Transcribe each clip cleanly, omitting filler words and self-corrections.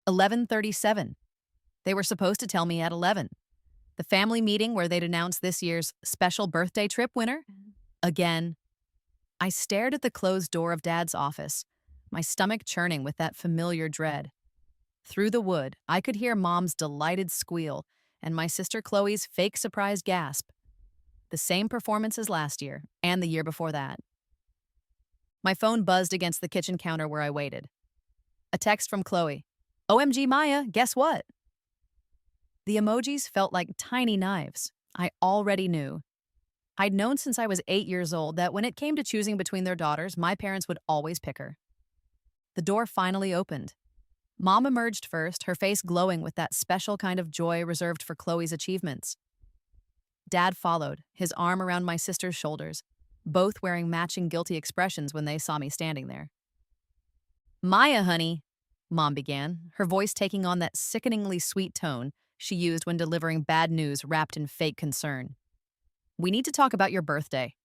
11:37. They were supposed to tell me at 11. The family meeting where they'd announce this year's special birthday trip winner? Again. I stared at the closed door of Dad's office, my stomach churning with that familiar dread. Through the wood, I could hear Mom's delighted squeal and my sister Chloe's fake surprised gasp. The same performance as last year and the year before that. My phone buzzed against the kitchen counter where I waited. A text from Chloe. OMG Maya, guess what? The emojis felt like tiny knives. I already knew. I'd known since I was 8 years old that when it came to choosing between their daughters, my parents would always pick her. The door finally opened. Mom emerged first, her face glowing with that special kind of joy reserved for Chloe's achievements. Dad followed, his arm around my sister's shoulders, both wearing matching guilty expressions when they saw me standing there. Maya, honey, Mom began, her voice taking on that sickeningly sweet tone she used when delivering bad news wrapped in fake concern. We need to talk about your birthday.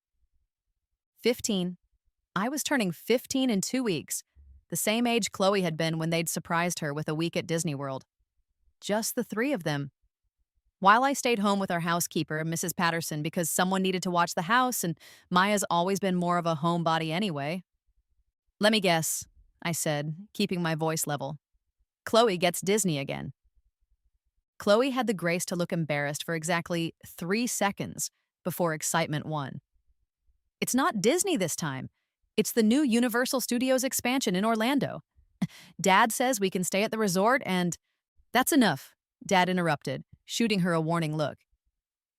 15. I was turning 15 in 2 weeks, the same age Chloe had been when they'd surprised her with a week at Disney World. Just the three of them. While I stayed home with our housekeeper, Mrs. Patterson, because someone needed to watch the house and Maya's always been more of a homebody anyway. Let me guess, I said, keeping my voice level. Chloe gets Disney again. Chloe had the grace to look embarrassed for exactly 3 seconds before excitement won. It's not Disney this time. It's the new Universal Studios expansion in Orlando. Dad says we can stay at the resort and... That's enough, Dad interrupted, shooting her a warning look.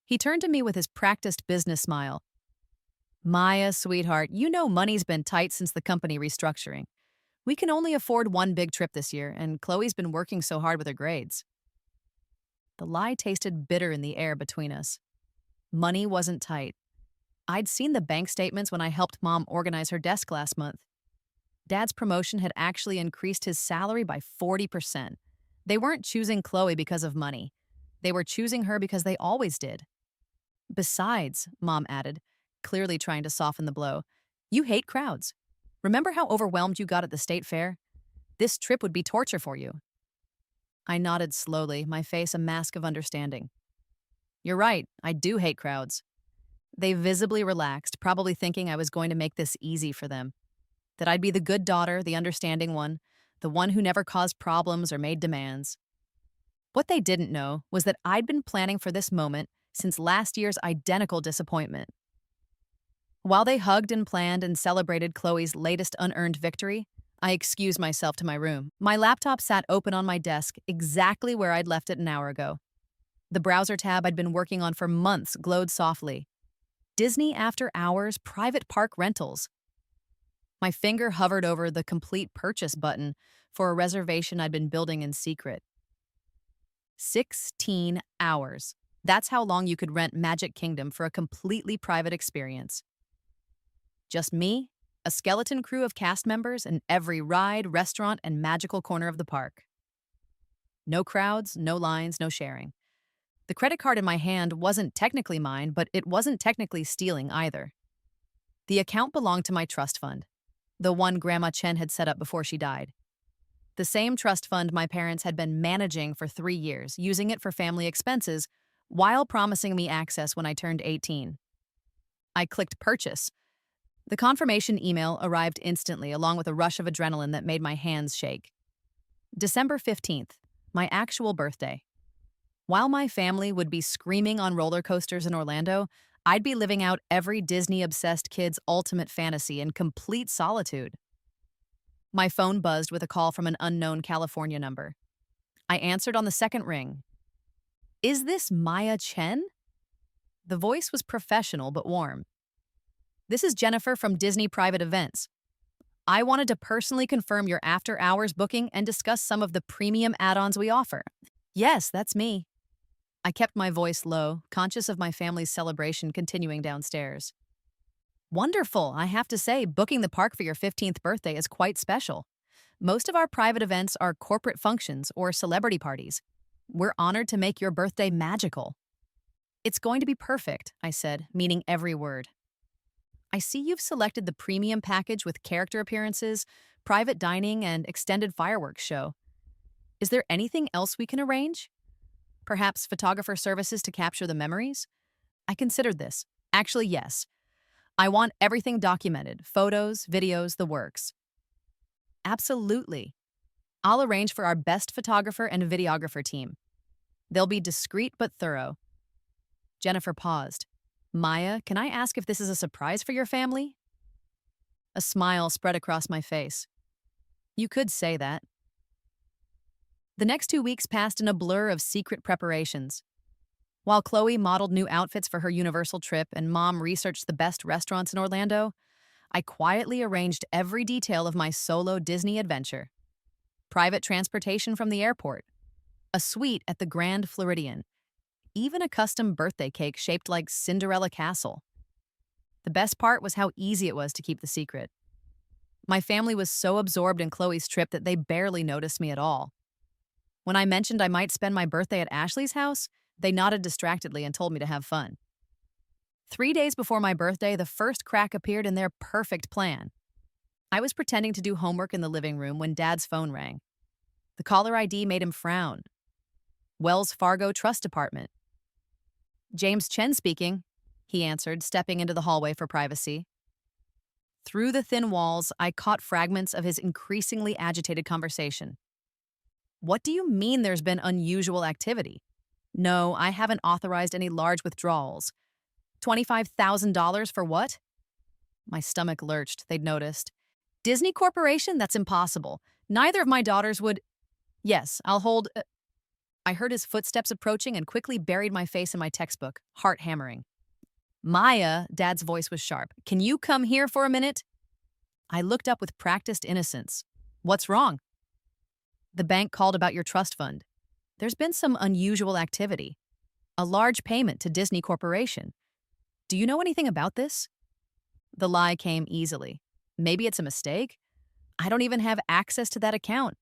He turned to me with his practiced business smile. Maya, sweetheart, you know money's been tight since the company restructuring. We can only afford one big trip this year, and Chloe's been working so hard with her grades. The lie tasted bitter in the air between us. Money wasn't tight. I'd seen the bank statements when I helped Mom organize her desk last month. Dad's promotion had actually increased his salary by 40%. They weren't choosing Chloe because of money. They were choosing her because they always did. Besides, Mom added, clearly trying to soften the blow, you hate crowds. Remember how overwhelmed you got at the state fair? This trip would be torture for you. I nodded slowly, my face a mask of understanding. You're right, I do hate crowds. They visibly relaxed, probably thinking I was going to make this easy for them. That I'd be the good daughter, the understanding one, the one who never caused problems or made demands. What they didn't know was that I'd been planning for this moment since last year's identical disappointment. While they hugged and planned and celebrated Chloe's latest unearned victory, I excused myself to my room. My laptop sat open on my desk, exactly where I'd left it an hour ago. The browser tab I'd been working on for months glowed softly. Disney After Hours Private Park Rentals. My finger hovered over the Complete Purchase button for a reservation I'd been building in secret. 16 hours. That's how long you could rent Magic Kingdom for a completely private experience. Just me, a skeleton crew of cast members, and every ride, restaurant, and magical corner of the park. No crowds, no lines, no sharing. The credit card in my hand wasn't technically mine, but it wasn't technically stealing either. The account belonged to my trust fund, the one Grandma Chen had set up before she died. The same trust fund my parents had been managing for 3 years, using it for family expenses, while promising me access when I turned 18. I clicked purchase. The confirmation email arrived instantly, along with a rush of adrenaline that made my hands shake. December 15th, my actual birthday. While my family would be screaming on roller coasters in Orlando, I'd be living out every Disney-obsessed kid's ultimate fantasy in complete solitude. My phone buzzed with a call from an unknown California number. I answered on the second ring. Is this Maya Chen? The voice was professional but warm. This is Jennifer from Disney Private Events. I wanted to personally confirm your after-hours booking and discuss some of the premium add-ons we offer. Yes, that's me. I kept my voice low, conscious of my family's celebration continuing downstairs. Wonderful, I have to say, booking the park for your 15th birthday is quite special. Most of our private events are corporate functions or celebrity parties. We're honored to make your birthday magical. It's going to be perfect, I said, meaning every word. I see you've selected the premium package with character appearances, private dining, and extended fireworks show. Is there anything else we can arrange? Perhaps photographer services to capture the memories? I considered this. Actually, yes. I want everything documented photos, videos, the works. Absolutely. I'll arrange for our best photographer and videographer team. They'll be discreet but thorough. Jennifer paused. Maya, can I ask if this is a surprise for your family? A smile spread across my face. You could say that. The next 2 weeks passed in a blur of secret preparations. While Chloe modeled new outfits for her Universal trip and Mom researched the best restaurants in Orlando, I quietly arranged every detail of my solo Disney adventure. Private transportation from the airport, a suite at the Grand Floridian, even a custom birthday cake shaped like Cinderella Castle. The best part was how easy it was to keep the secret. My family was so absorbed in Chloe's trip that they barely noticed me at all. When I mentioned I might spend my birthday at Ashley's house, they nodded distractedly and told me to have fun. 3 days before my birthday, the first crack appeared in their perfect plan. I was pretending to do homework in the living room when Dad's phone rang. The caller ID made him frown. Wells Fargo Trust Department. James Chen speaking, he answered, stepping into the hallway for privacy. Through the thin walls, I caught fragments of his increasingly agitated conversation. What do you mean there's been unusual activity? No, I haven't authorized any large withdrawals. $25,000 for what? My stomach lurched, they'd noticed. Disney Corporation? That's impossible. Neither of my daughters would. Yes, I'll hold. I heard his footsteps approaching and quickly buried my face in my textbook, heart hammering. Maya, Dad's voice was sharp. Can you come here for a minute? I looked up with practiced innocence. What's wrong? The bank called about your trust fund. There's been some unusual activity. A large payment to Disney Corporation. Do you know anything about this? The lie came easily. Maybe it's a mistake? I don't even have access to that account.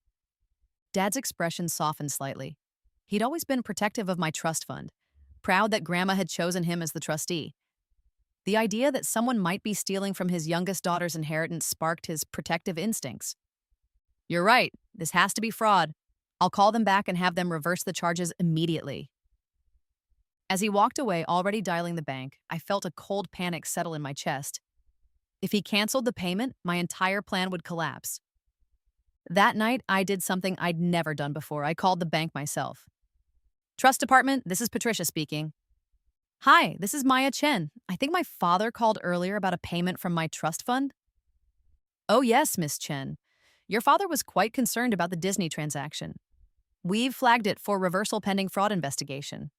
Dad's expression softened slightly. He'd always been protective of my trust fund, proud that Grandma had chosen him as the trustee. The idea that someone might be stealing from his youngest daughter's inheritance sparked his protective instincts. You're right. This has to be fraud. I'll call them back and have them reverse the charges immediately. As he walked away, already dialing the bank, I felt a cold panic settle in my chest. If he canceled the payment, my entire plan would collapse. That night, I did something I'd never done before. I called the bank myself. Trust Department, this is Patricia speaking. Hi, this is Maya Chen. I think my father called earlier about a payment from my trust fund. Oh yes, Miss Chen. Your father was quite concerned about the Disney transaction. We've flagged it for reversal pending fraud investigation.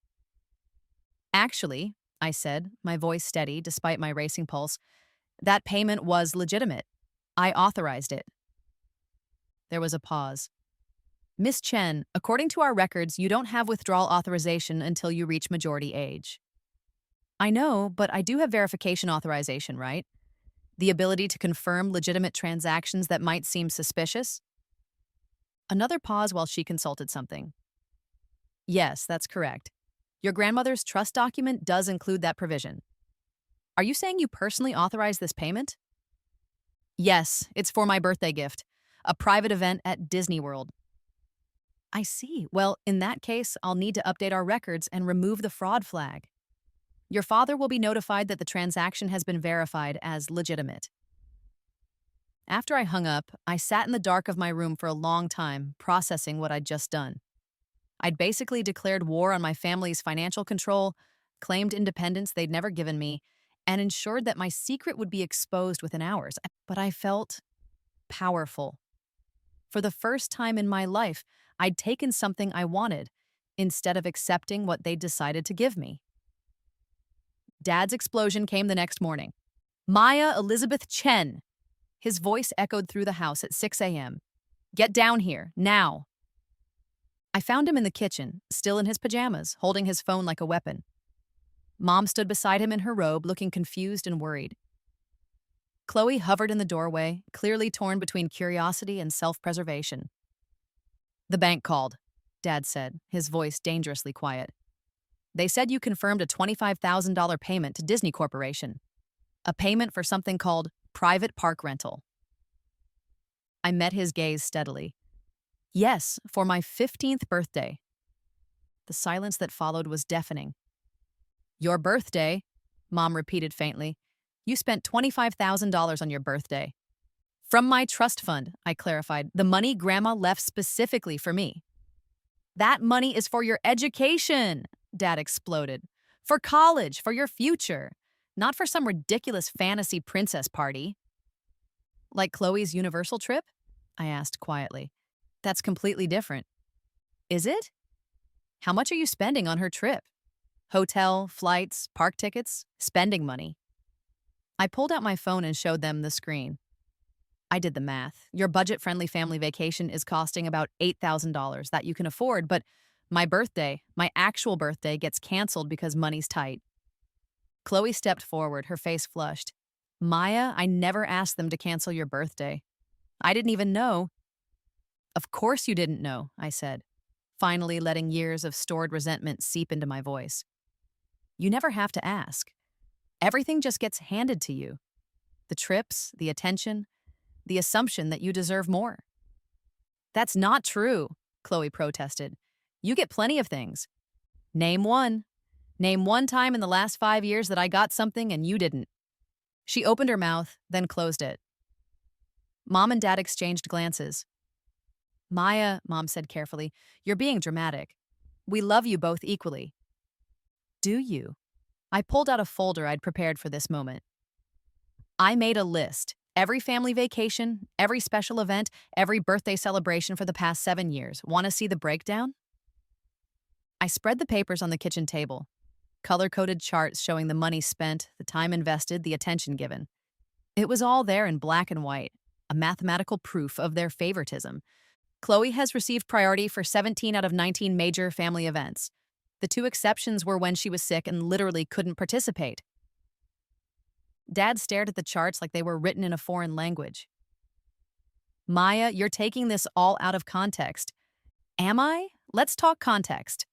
Actually, I said, my voice steady despite my racing pulse, that payment was legitimate. I authorized it. There was a pause. Miss Chen, according to our records, you don't have withdrawal authorization until you reach majority age. I know, but I do have verification authorization, right? The ability to confirm legitimate transactions that might seem suspicious? Another pause while she consulted something. Yes, that's correct. Your grandmother's trust document does include that provision. Are you saying you personally authorized this payment? Yes, it's for my birthday gift, a private event at Disney World. I see. Well, in that case, I'll need to update our records and remove the fraud flag. Your father will be notified that the transaction has been verified as legitimate. After I hung up, I sat in the dark of my room for a long time, processing what I'd just done. I'd basically declared war on my family's financial control, claimed independence they'd never given me, and ensured that my secret would be exposed within hours. But I felt powerful. For the first time in my life, I'd taken something I wanted, instead of accepting what they'd decided to give me. Dad's explosion came the next morning. Maya Elizabeth Chen. His voice echoed through the house at 6 a.m. Get down here, now. I found him in the kitchen, still in his pajamas, holding his phone like a weapon. Mom stood beside him in her robe, looking confused and worried. Chloe hovered in the doorway, clearly torn between curiosity and self-preservation. The bank called, Dad said, his voice dangerously quiet. They said you confirmed a $25,000 payment to Disney Corporation. A payment for something called private park rental. I met his gaze steadily. Yes, for my 15th birthday. The silence that followed was deafening. Your birthday, Mom repeated faintly. You spent $25,000 on your birthday. From my trust fund, I clarified, the money Grandma left specifically for me. That money is for your education, Dad exploded. For college, for your future, not for some ridiculous fantasy princess party. Like Chloe's Universal trip? I asked quietly. That's completely different. Is it? How much are you spending on her trip? Hotel, flights, park tickets, spending money. I pulled out my phone and showed them the screen. I did the math. Your budget-friendly family vacation is costing about $8,000 that you can afford, but my birthday, my actual birthday, gets canceled because money's tight. Chloe stepped forward, her face flushed. Maya, I never asked them to cancel your birthday. I didn't even know. Of course you didn't know, I said, finally letting years of stored resentment seep into my voice. You never have to ask. Everything just gets handed to you. The trips, the attention, the assumption that you deserve more. That's not true, Chloe protested. You get plenty of things. Name one. Name one time in the last 5 years that I got something and you didn't. She opened her mouth, then closed it. Mom and Dad exchanged glances. Maya, Mom said carefully, you're being dramatic. We love you both equally. Do you? I pulled out a folder I'd prepared for this moment. I made a list. Every family vacation, every special event, every birthday celebration for the past 7 years. Want to see the breakdown? I spread the papers on the kitchen table. Color-coded charts showing the money spent, the time invested, the attention given. It was all there in black and white, a mathematical proof of their favoritism. Chloe has received priority for 17 out of 19 major family events. The 2 exceptions were when she was sick and literally couldn't participate. Dad stared at the charts like they were written in a foreign language. Maya, you're taking this all out of context. Am I? Let's talk context.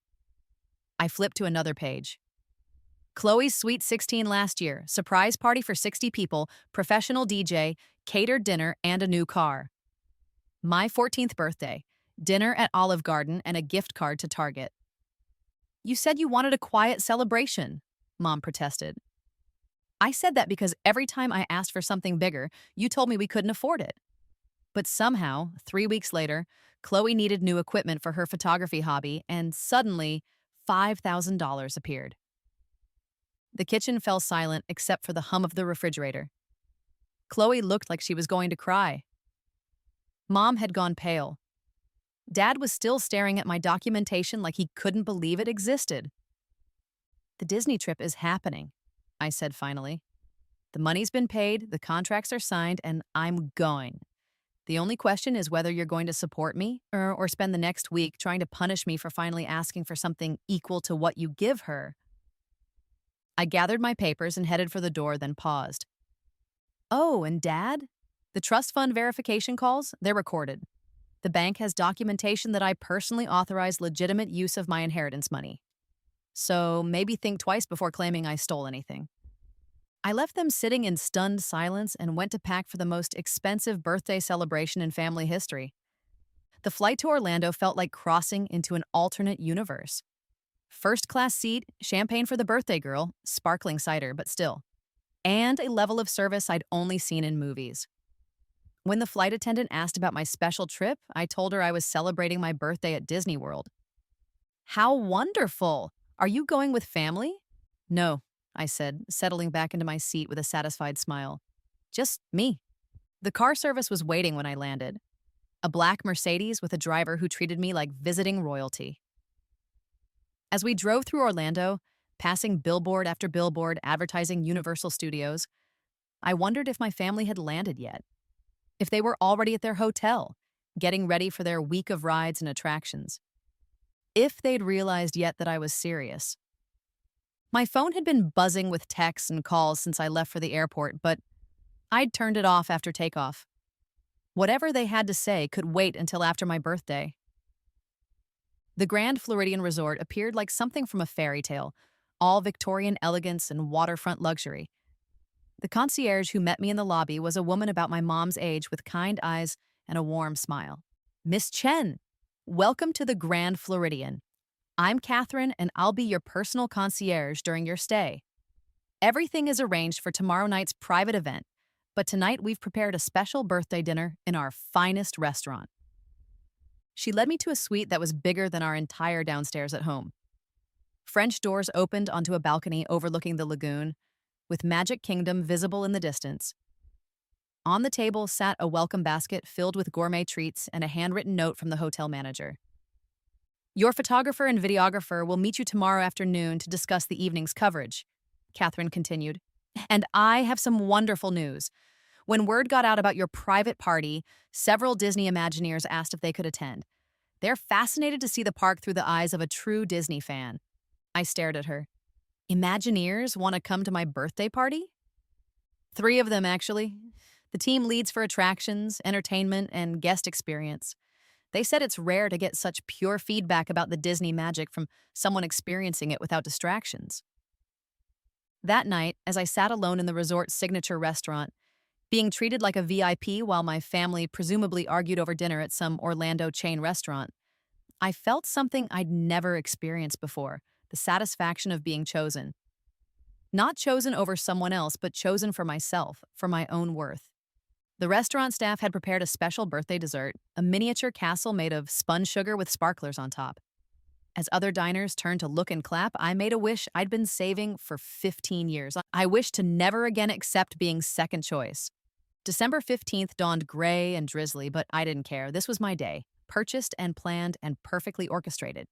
I flipped to another page. Chloe's Sweet 16 last year, surprise party for 60 people, professional DJ, catered dinner, and a new car. My 14th birthday, dinner at Olive Garden and a gift card to Target. You said you wanted a quiet celebration, Mom protested. I said that because every time I asked for something bigger, you told me we couldn't afford it. But somehow, 3 weeks later, Chloe needed new equipment for her photography hobby, and suddenly, $5,000 appeared. The kitchen fell silent except for the hum of the refrigerator. Chloe looked like she was going to cry. Mom had gone pale. Dad was still staring at my documentation like he couldn't believe it existed. The Disney trip is happening, I said finally. The money's been paid, the contracts are signed, and I'm going. The only question is whether you're going to support me or spend the next week trying to punish me for finally asking for something equal to what you give her. I gathered my papers and headed for the door, then paused. Oh, and Dad? The trust fund verification calls, they're recorded. The bank has documentation that I personally authorized legitimate use of my inheritance money. So maybe think twice before claiming I stole anything. I left them sitting in stunned silence and went to pack for the most expensive birthday celebration in family history. The flight to Orlando felt like crossing into an alternate universe. First-class seat, champagne for the birthday girl, sparkling cider, but still. And a level of service I'd only seen in movies. When the flight attendant asked about my special trip, I told her I was celebrating my birthday at Disney World. How wonderful! Are you going with family? No, I said, settling back into my seat with a satisfied smile. Just me. The car service was waiting when I landed. A black Mercedes with a driver who treated me like visiting royalty. As we drove through Orlando, passing billboard after billboard advertising Universal Studios, I wondered if my family had landed yet. If they were already at their hotel, getting ready for their week of rides and attractions. If they'd realized yet that I was serious. My phone had been buzzing with texts and calls since I left for the airport, but I'd turned it off after takeoff. Whatever they had to say could wait until after my birthday. The Grand Floridian Resort appeared like something from a fairy tale, all Victorian elegance and waterfront luxury. The concierge who met me in the lobby was a woman about my mom's age with kind eyes and a warm smile. Miss Chen, Welcome to the Grand Floridian. I'm Catherine, and I'll be your personal concierge during your stay. Everything is arranged for tomorrow night's private event, but tonight we've prepared a special birthday dinner in our finest restaurant. She led me to a suite that was bigger than our entire downstairs at home. French doors opened onto a balcony overlooking the lagoon, with Magic Kingdom visible in the distance. On the table sat a welcome basket filled with gourmet treats and a handwritten note from the hotel manager. Your photographer and videographer will meet you tomorrow afternoon to discuss the evening's coverage, Catherine continued. And I have some wonderful news. When word got out about your private party, several Disney Imagineers asked if they could attend. They're fascinated to see the park through the eyes of a true Disney fan. I stared at her. Imagineers want to come to my birthday party? 3 of them, actually. The team leads for attractions, entertainment, and guest experience. They said it's rare to get such pure feedback about the Disney magic from someone experiencing it without distractions. That night, as I sat alone in the resort's signature restaurant, being treated like a VIP while my family presumably argued over dinner at some Orlando chain restaurant, I felt something I'd never experienced before, the satisfaction of being chosen. Not chosen over someone else, but chosen for myself, for my own worth. The restaurant staff had prepared a special birthday dessert, a miniature castle made of spun sugar with sparklers on top. As other diners turned to look and clap, I made a wish I'd been saving for 15 years. I wished to never again accept being second choice. December 15th dawned gray and drizzly, but I didn't care. This was my day, purchased and planned and perfectly orchestrated.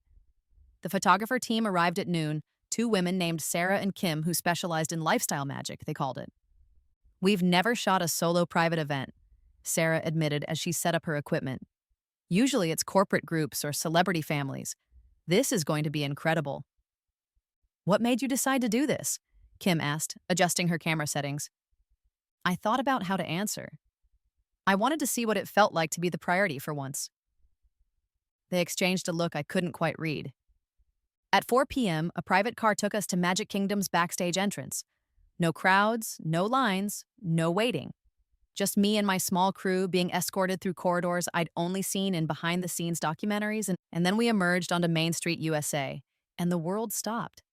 The photographer team arrived at noon, 2 women named Sarah and Kim who specialized in lifestyle magic, they called it. We've never shot a solo private event, Sarah admitted as she set up her equipment. Usually it's corporate groups or celebrity families. This is going to be incredible. What made you decide to do this? Kim asked, adjusting her camera settings. I thought about how to answer. I wanted to see what it felt like to be the priority for once. They exchanged a look I couldn't quite read. At 4 p.m., a private car took us to Magic Kingdom's backstage entrance. No crowds, no lines, no waiting. Just me and my small crew being escorted through corridors I'd only seen in behind-the-scenes documentaries, and then we emerged onto Main Street, USA, and the world stopped.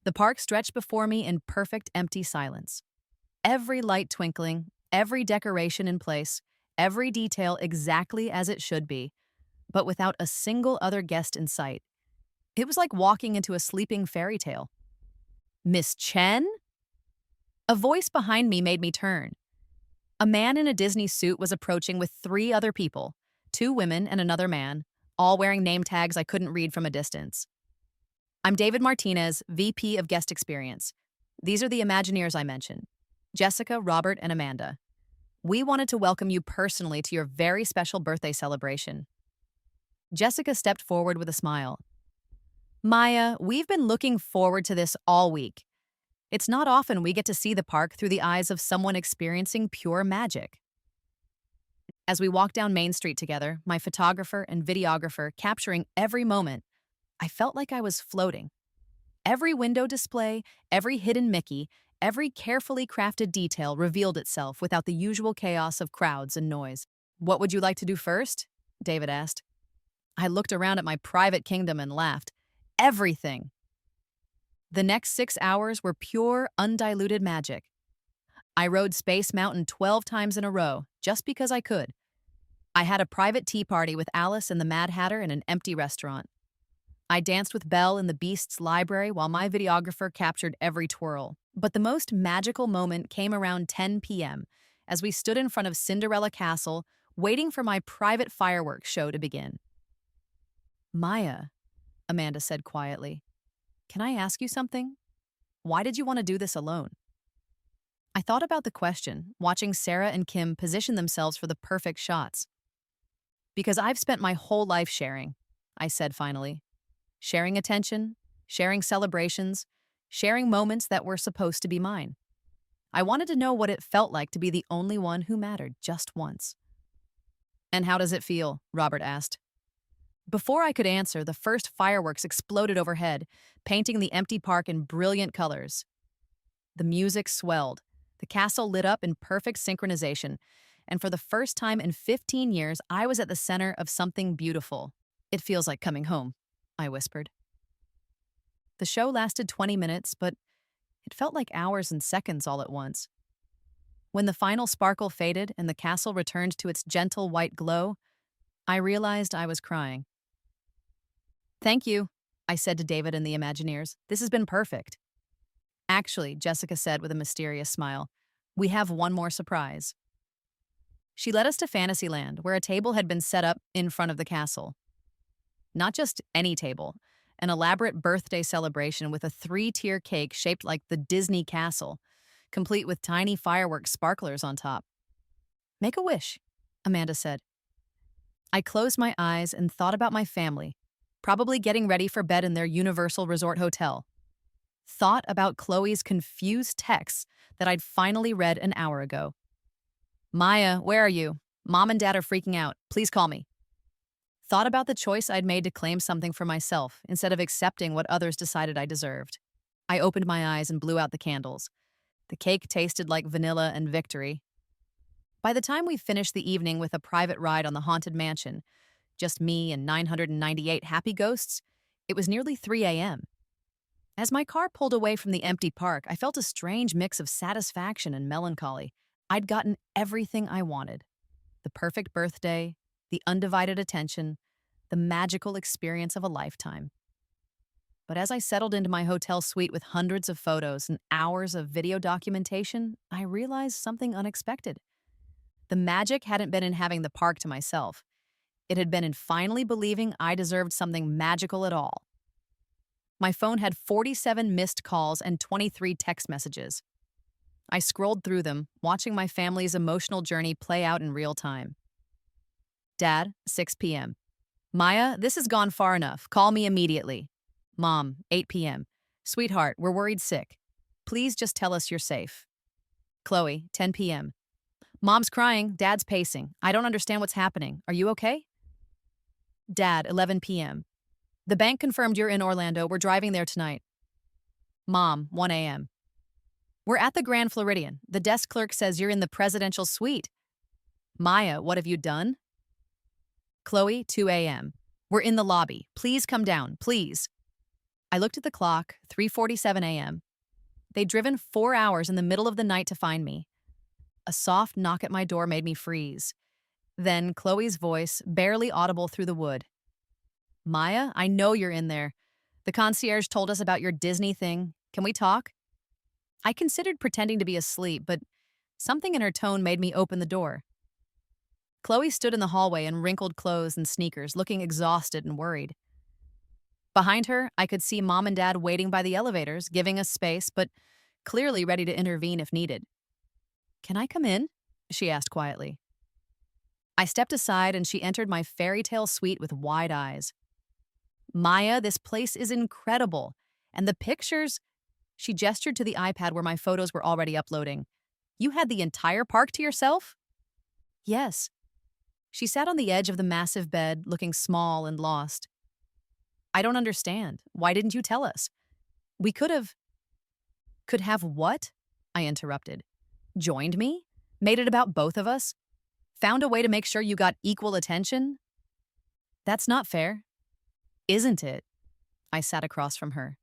The park stretched before me in perfect empty silence. Every light twinkling, every decoration in place, every detail exactly as it should be, but without a single other guest in sight. It was like walking into a sleeping fairy tale. Miss Chen? A voice behind me made me turn. A man in a Disney suit was approaching with 3 other people, 2 women and another man, all wearing name tags I couldn't read from a distance. I'm David Martinez, VP of Guest Experience. These are the Imagineers I mentioned, Jessica, Robert, and Amanda. We wanted to welcome you personally to your very special birthday celebration. Jessica stepped forward with a smile. Maya, we've been looking forward to this all week. It's not often we get to see the park through the eyes of someone experiencing pure magic. As we walked down Main Street together, my photographer and videographer capturing every moment, I felt like I was floating. Every window display, every hidden Mickey, every carefully crafted detail revealed itself without the usual chaos of crowds and noise. What would you like to do first? David asked. I looked around at my private kingdom and laughed. Everything. The next 6 hours were pure, undiluted magic. I rode Space Mountain 12 times in a row, just because I could. I had a private tea party with Alice and the Mad Hatter in an empty restaurant. I danced with Belle in the Beast's library while my videographer captured every twirl. But the most magical moment came around 10 p.m. as we stood in front of Cinderella Castle, waiting for my private fireworks show to begin. Maya, Amanda said quietly, can I ask you something? Why did you want to do this alone? I thought about the question, watching Sarah and Kim position themselves for the perfect shots. Because I've spent my whole life sharing, I said finally. Sharing attention, sharing celebrations, sharing moments that were supposed to be mine. I wanted to know what it felt like to be the only one who mattered just once. And how does it feel? Robert asked. Before I could answer, the first fireworks exploded overhead, painting the empty park in brilliant colors. The music swelled. The castle lit up in perfect synchronization, and for the first time in 15 years, I was at the center of something beautiful. It feels like coming home, I whispered. The show lasted 20 minutes, but it felt like hours and seconds all at once. When the final sparkle faded and the castle returned to its gentle white glow, I realized I was crying. Thank you, I said to David and the Imagineers. This has been perfect. Actually, Jessica said with a mysterious smile, we have one more surprise. She led us to Fantasyland, where a table had been set up in front of the castle. Not just any table, an elaborate birthday celebration with a three-tier cake shaped like the Disney castle, complete with tiny fireworks sparklers on top. Make a wish, Amanda said. I closed my eyes and thought about my family, probably getting ready for bed in their Universal Resort hotel. Thought about Chloe's confused texts that I'd finally read an hour ago. Maya, where are you? Mom and Dad are freaking out. Please call me. Thought about the choice I'd made to claim something for myself instead of accepting what others decided I deserved. I opened my eyes and blew out the candles. The cake tasted like vanilla and victory. By the time we finished the evening with a private ride on the Haunted Mansion, just me and 998 happy ghosts, it was nearly 3 a.m. As my car pulled away from the empty park, I felt a strange mix of satisfaction and melancholy. I'd gotten everything I wanted. The perfect birthday, the undivided attention, the magical experience of a lifetime. But as I settled into my hotel suite with hundreds of photos and hours of video documentation, I realized something unexpected. The magic hadn't been in having the park to myself. It had been in finally believing I deserved something magical at all. My phone had 47 missed calls and 23 text messages. I scrolled through them, watching my family's emotional journey play out in real time. Dad, 6 p.m. Maya, this has gone far enough. Call me immediately. Mom, 8 p.m. Sweetheart, we're worried sick. Please just tell us you're safe. Chloe, 10 p.m. Mom's crying, Dad's pacing. I don't understand what's happening. Are you okay? Dad, 11 p.m. The bank confirmed you're in Orlando. We're driving there tonight. Mom, 1 a.m. We're at the Grand Floridian. The desk clerk says you're in the presidential suite. Maya, what have you done? Chloe, 2 a.m. We're in the lobby. Please come down, please. I looked at the clock, 3:47 a.m. They'd driven 4 hours in the middle of the night to find me. A soft knock at my door made me freeze. Then Chloe's voice, barely audible through the wood. Maya, I know you're in there. The concierge told us about your Disney thing. Can we talk? I considered pretending to be asleep, but something in her tone made me open the door. Chloe stood in the hallway in wrinkled clothes and sneakers, looking exhausted and worried. Behind her, I could see Mom and Dad waiting by the elevators, giving us space, but clearly ready to intervene if needed. Can I come in? She asked quietly. I stepped aside and she entered my fairy tale suite with wide eyes. Maya, this place is incredible. And the pictures... She gestured to the iPad where my photos were already uploading. You had the entire park to yourself? Yes. She sat on the edge of the massive bed, looking small and lost. I don't understand. Why didn't you tell us? We could have... Could have what? I interrupted. Joined me? Made it about both of us? Found a way to make sure you got equal attention? That's not fair. Isn't it? I sat across from her.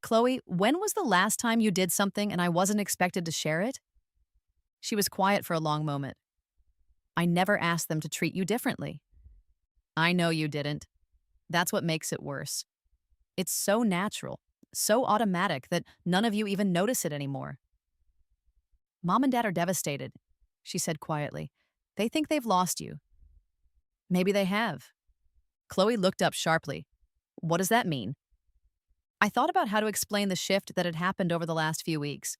Chloe, when was the last time you did something and I wasn't expected to share it? She was quiet for a long moment. I never asked them to treat you differently. I know you didn't. That's what makes it worse. It's so natural, so automatic that none of you even notice it anymore. Mom and Dad are devastated, she said quietly. They think they've lost you. Maybe they have. Chloe looked up sharply. What does that mean? I thought about how to explain the shift that had happened over the last few weeks.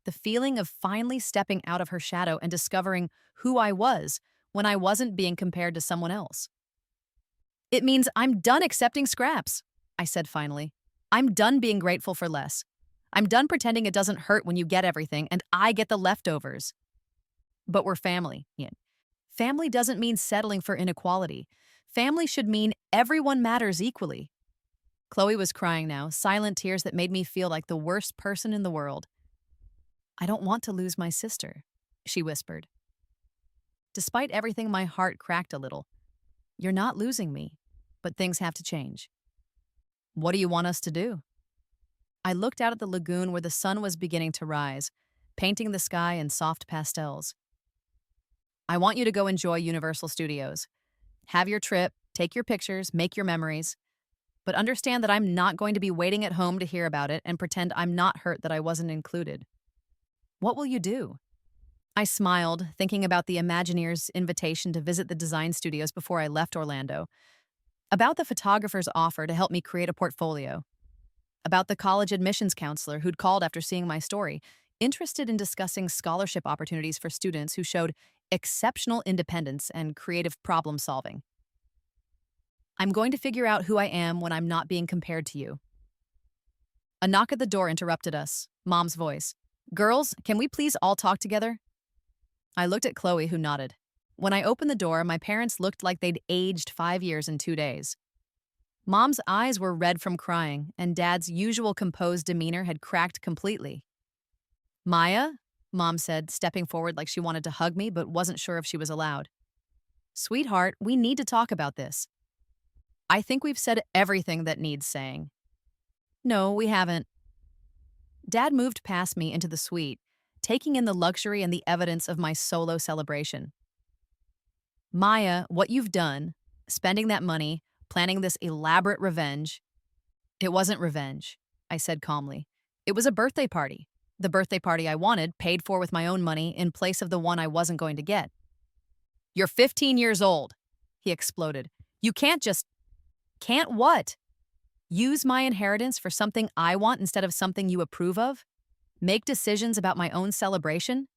The feeling of finally stepping out of her shadow and discovering who I was when I wasn't being compared to someone else. It means I'm done accepting scraps, I said finally. I'm done being grateful for less. I'm done pretending it doesn't hurt when you get everything and I get the leftovers. But we're family. Yeah. Family doesn't mean settling for inequality. Family should mean everyone matters equally. Chloe was crying now, silent tears that made me feel like the worst person in the world. I don't want to lose my sister, she whispered. Despite everything, my heart cracked a little. You're not losing me. but things have to change. What do you want us to do? I looked out at the lagoon where the sun was beginning to rise, painting the sky in soft pastels. I want you to go enjoy Universal Studios. Have your trip, take your pictures, make your memories, but understand that I'm not going to be waiting at home to hear about it and pretend I'm not hurt that I wasn't included. What will you do? I smiled, thinking about the Imagineers' invitation to visit the design studios before I left Orlando, about the photographer's offer to help me create a portfolio, about the college admissions counselor who'd called after seeing my story, interested in discussing scholarship opportunities for students who showed exceptional independence and creative problem solving. I'm going to figure out who I am when I'm not being compared to you. A knock at the door interrupted us, Mom's voice. Girls, can we please all talk together? I looked at Chloe, who nodded. When I opened the door, my parents looked like they'd aged 5 years in 2 days. Mom's eyes were red from crying, and Dad's usual composed demeanor had cracked completely. Maya, Mom said, stepping forward like she wanted to hug me but wasn't sure if she was allowed. Sweetheart, we need to talk about this. I think we've said everything that needs saying. No, we haven't. Dad moved past me into the suite, taking in the luxury and the evidence of my solo celebration. Maya, what you've done, spending that money, planning this elaborate revenge. It wasn't revenge, I said calmly. It was a birthday party. The birthday party I wanted, paid for with my own money in place of the one I wasn't going to get. You're 15 years old, he exploded. You can't what? Use my inheritance for something I want instead of something you approve of? Make decisions about my own celebration?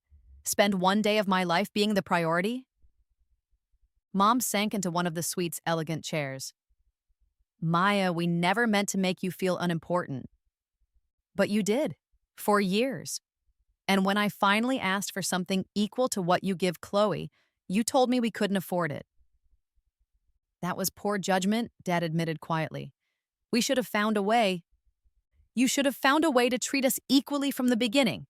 Spend one day of my life being the priority? Mom sank into one of the suite's elegant chairs. Maya, we never meant to make you feel unimportant. But you did, for years. And when I finally asked for something equal to what you give Chloe, you told me we couldn't afford it. That was poor judgment, Dad admitted quietly. We should have found a way. You should have found a way to treat us equally from the beginning.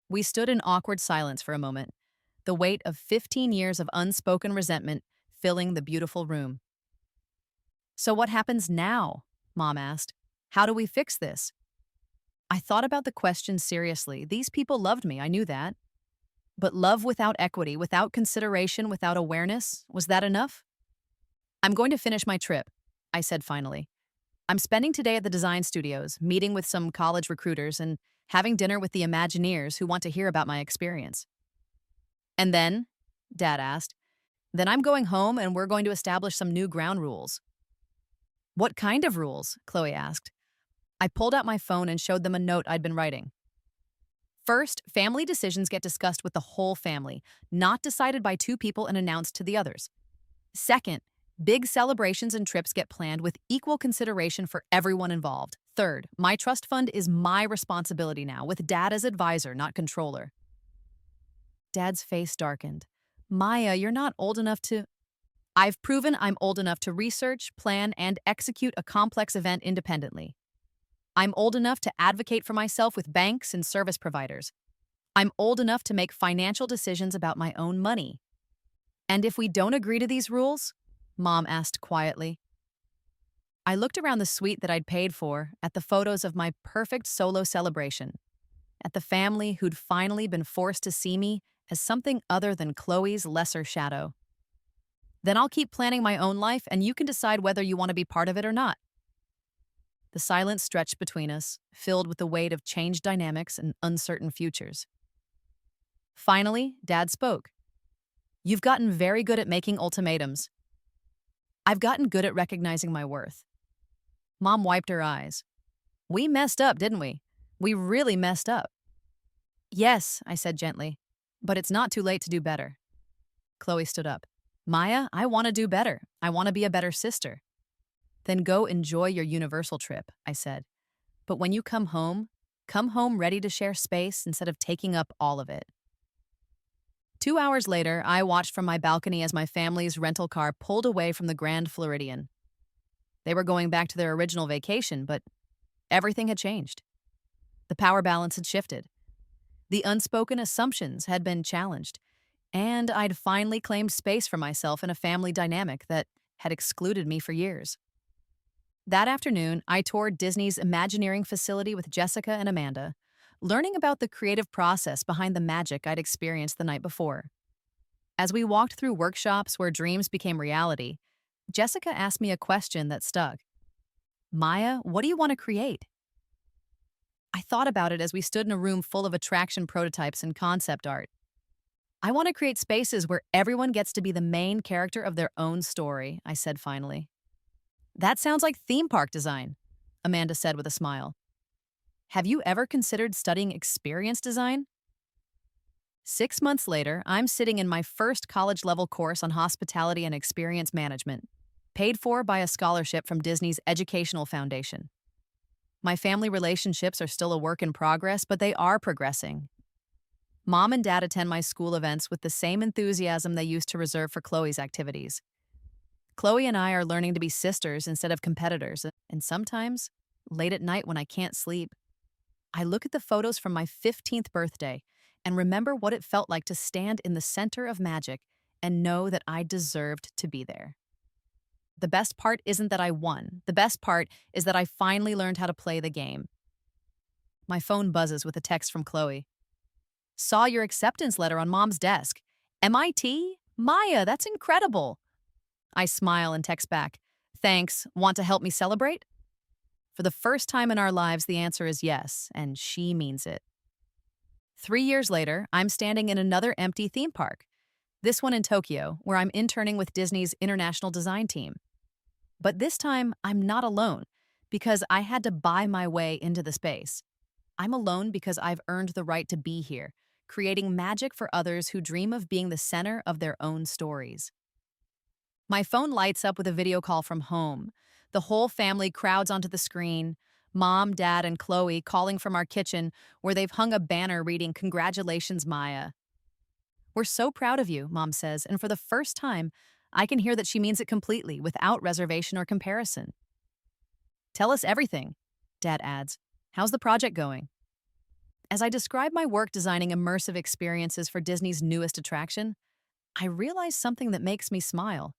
We stood in awkward silence for a moment, the weight of 15 years of unspoken resentment filling the beautiful room. So what happens now? Mom asked. How do we fix this? I thought about the question seriously. These people loved me, I knew that. But love without equity, without consideration, without awareness, was that enough? I'm going to finish my trip, I said finally. I'm spending today at the design studios, meeting with some college recruiters and having dinner with the Imagineers who want to hear about my experience. And then, Dad asked, then I'm going home and we're going to establish some new ground rules. What kind of rules? Chloe asked. I pulled out my phone and showed them a note I'd been writing. First, family decisions get discussed with the whole family, not decided by 2 people and announced to the others. Second, big celebrations and trips get planned with equal consideration for everyone involved. Third, my trust fund is my responsibility now, with Dad as advisor, not controller. Dad's face darkened. Maya, you're not old enough to... I've proven I'm old enough to research, plan, and execute a complex event independently. I'm old enough to advocate for myself with banks and service providers. I'm old enough to make financial decisions about my own money. And if we don't agree to these rules? Mom asked quietly. I looked around the suite that I'd paid for, at the photos of my perfect solo celebration, at the family who'd finally been forced to see me as something other than Chloe's lesser shadow. Then I'll keep planning my own life and you can decide whether you want to be part of it or not. The silence stretched between us, filled with the weight of changed dynamics and uncertain futures. Finally, Dad spoke. You've gotten very good at making ultimatums. I've gotten good at recognizing my worth. Mom wiped her eyes. We messed up, didn't we? We really messed up. Yes, I said gently, but it's not too late to do better. Chloe stood up. Maya, I want to do better. I want to be a better sister. Then go enjoy your Universal trip, I said. But when you come home ready to share space instead of taking up all of it. 2 hours later, I watched from my balcony as my family's rental car pulled away from the Grand Floridian. They were going back to their original vacation, but everything had changed. The power balance had shifted. The unspoken assumptions had been challenged, and I'd finally claimed space for myself in a family dynamic that had excluded me for years. That afternoon, I toured Disney's Imagineering facility with Jessica and Amanda, learning about the creative process behind the magic I'd experienced the night before. As we walked through workshops where dreams became reality, Jessica asked me a question that stuck. Maya, what do you want to create? I thought about it as we stood in a room full of attraction prototypes and concept art. I want to create spaces where everyone gets to be the main character of their own story, I said finally. That sounds like theme park design, Amanda said with a smile. Have you ever considered studying experience design? 6 months later, I'm sitting in my first college level course on hospitality and experience management, paid for by a scholarship from Disney's Educational Foundation. My family relationships are still a work in progress, but they are progressing. Mom and Dad attend my school events with the same enthusiasm they used to reserve for Chloe's activities. Chloe and I are learning to be sisters instead of competitors, and sometimes, late at night when I can't sleep, I look at the photos from my 15th birthday and remember what it felt like to stand in the center of magic and know that I deserved to be there. The best part isn't that I won. The best part is that I finally learned how to play the game. My phone buzzes with a text from Chloe. Saw your acceptance letter on Mom's desk. MIT? Maya, that's incredible. I smile and text back. Thanks. Want to help me celebrate? For the first time in our lives, the answer is yes, and she means it. 3 years later, I'm standing in another empty theme park, this one in Tokyo, where I'm interning with Disney's International Design team. But this time, I'm not alone, because I had to buy my way into the space. I'm alone because I've earned the right to be here, creating magic for others who dream of being the center of their own stories. My phone lights up with a video call from home. The whole family crowds onto the screen. Mom, Dad, and Chloe calling from our kitchen where they've hung a banner reading, "Congratulations, Maya." We're so proud of you, Mom says, and for the first time, I can hear that she means it completely, without reservation or comparison. Tell us everything, Dad adds. How's the project going? As I describe my work designing immersive experiences for Disney's newest attraction, I realize something that makes me smile.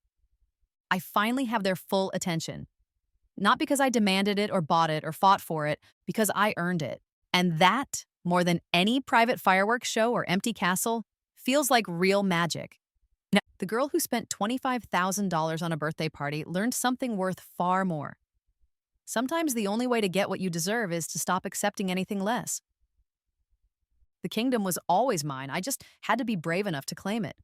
I finally have their full attention. Not because I demanded it or bought it or fought for it, because I earned it. And that, more than any private fireworks show or empty castle, feels like real magic. Now, the girl who spent $25,000 on a birthday party learned something worth far more. Sometimes the only way to get what you deserve is to stop accepting anything less. The kingdom was always mine. I just had to be brave enough to claim it.